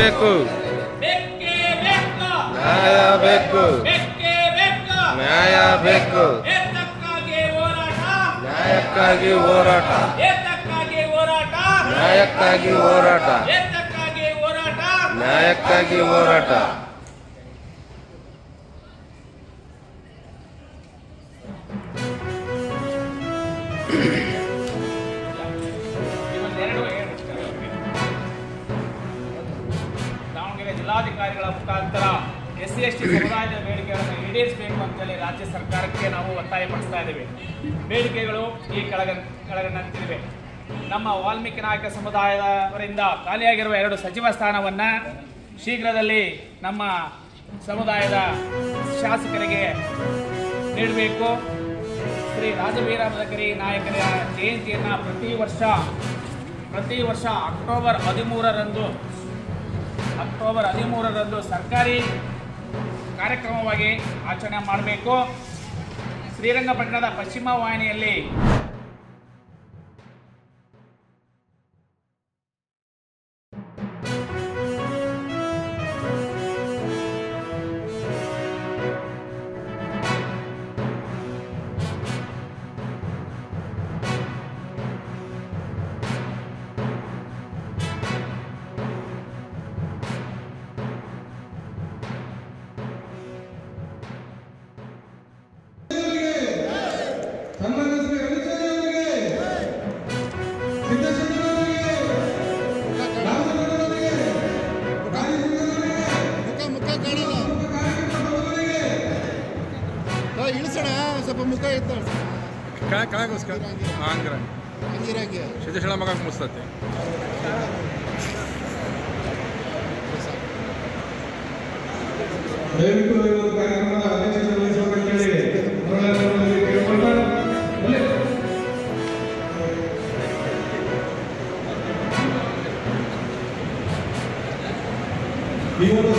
ಬೇಕು, ನ್ಯಾಯ ಬೇಕು, ನ್ಯಾಯ ಬೇಕು, ನ್ಯಾಯಕ್ಕಾಗಿ ಹೋರಾಟ, ನ್ಯಾಯಕ್ಕಾಗಿ ಹೋರಾಟ, ನ್ಯಾಯಕ್ಕಾಗಿ ಹೋರಾಟ. ದಾವಣಗೆರೆ ಜಿಲ್ಲಾಧಿಕಾರಿಗಳ ಮುಖಾಂತರ SC/ST ಸಮುದಾಯದ ಬೇಡಿಕೆಗಳನ್ನು ಈಡೇರಿಸಬೇಕು ಅಂತೇಳಿ ರಾಜ್ಯ ಸರ್ಕಾರಕ್ಕೆ ನಾವು ಒತ್ತಾಯಪಡಿಸ್ತಾ ಇದ್ದೇವೆ. ಬೇಡಿಕೆಗಳು ಈ ಕೆಳಗಂತಿವೆ. ನಮ್ಮ ವಾಲ್ಮೀಕಿ ನಾಯಕ ಸಮುದಾಯದವರಿಂದ ಖಾಲಿಯಾಗಿರುವ 2 ಸಚಿವ ಸ್ಥಾನವನ್ನು ಶೀಘ್ರದಲ್ಲಿ ನಮ್ಮ ಸಮುದಾಯದ ಶಾಸಕರಿಗೆ ನೀಡಬೇಕು. ಶ್ರೀ ರಾಜವೀರ ಮದಕರಿ ನಾಯಕರ ಜಯಂತಿಯನ್ನು ಪ್ರತಿ ವರ್ಷ ಅಕ್ಟೋಬರ್ 13ರಂದು ಸರ್ಕಾರಿ ಕಾರ್ಯಕ್ರಮವಾಗಿ ಆಚರಣೆ ಮಾಡಬೇಕು. ಶ್ರೀರಂಗಪಟ್ಟಣದ ಪಶ್ಚಿಮ ವಾಹಿನಿಯಲ್ಲಿ ಇಳಿಸೋಣ ಸ್ವಲ್ಪ ಮುಖ ಇತ್ತು ಕಾಗೋಸ್ಕರ ಹಂಗಿರಂಗೆ ಸಿದ್ದೇಶ್ವರ ಮಗ ಮುಗಿಸ್ತೈತಿ. ಈ ಒಂದು